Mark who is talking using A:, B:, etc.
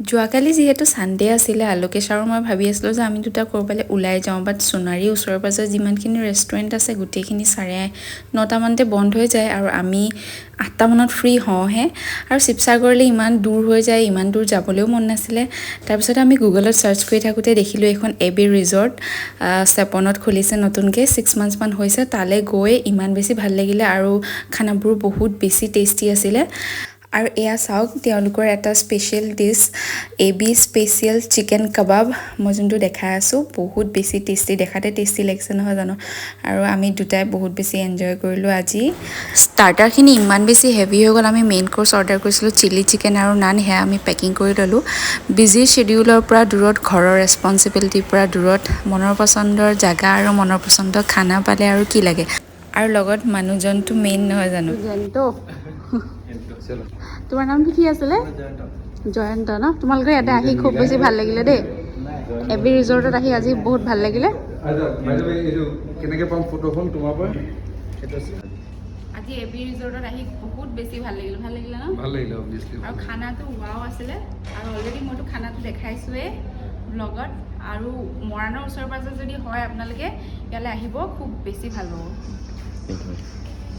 A: যোৱাকালি যিহেতু ছানডে আছিলে আলোকেশ আৰু মই ভাবি আছিলোঁ যে আমি দুটা ক'ৰবালৈ ওলাই যাওঁ বাট সোণাৰী ওচৰে পাজৰে যিমানখিনি ৰেষ্টুৰেণ্ট আছে গোটেইখিনি 9:30মানতে বন্ধ হৈ যায় আৰু আমি 8টামানত ফ্ৰী হওঁহে আৰু শিৱসাগৰলৈ ইমান দূৰ হৈ যায় ইমান দূৰ যাবলৈও মন নাছিলে তাৰপিছত আমি গুগলত চাৰ্চ কৰি থাকোঁতে দেখিলোঁ এখন এবি ৰিজৰ্ট চেপনত খুলিছে নতুনকৈ 6 মান্থছমান হৈছে তালৈ গৈ ইমান বেছি ভাল লাগিলে আৰু খানাবোৰ বহুত বেছি টেষ্টি আছিলে আৰু এয়া চাওক তেওঁলোকৰ এটা special dish AB special chicken কাবাব মই যোনটো দেখাই আছোঁ বহুত বেছি টেষ্টি দেখাতে টেষ্টি লাগিছে নহয় জানো আৰু আমি দুটাই বহুত বেছি এনজয় কৰিলোঁ আজি ষ্টাৰ্টাৰখিনি ইমান বেছি হেভি হৈ গ'ল আমি মেইন কোৰ্চ অৰ্ডাৰ কৰিছিলোঁ চিলি চিকেন আৰু নান সেয়া আমি পেকিং কৰি ল'লোঁ বিজি শ্বেডিউলৰ পৰা দূৰত ঘৰৰ ৰেছপনচিবিলিটিৰ পৰা দূৰত মনৰ পচন্দৰ জেগা আৰু মনৰ পচন্দৰ খানা পালে আৰু কি লাগে আৰু লগত মানুহজনটো মেইন নহয় জানো তোমাৰ নামটো কি আছিলে জয়ন্ত ন তোমালোকে ইয়াতে আহি খুব বেছি ভাল লাগিলে দেই এবি ৰিজৰ্টত আহি আজি বহুত ভাল লাগিলে আজি এবি ৰিজৰ্টত আহি বহুত বেছি ভাল লাগিলে ন
B: ভাল লাগিলে অবভিয়াছলি
A: আৰু খানাটো ৱাও আছিলে আৰু অলৰেডি মইতো খানাটো দেখাইছোৱেই ব্লগত আৰু মৰাণৰ ওচৰে পাজৰে যদি হয় আপোনালোকে ইয়ালৈ আহিব খুব বেছি ভাল পাব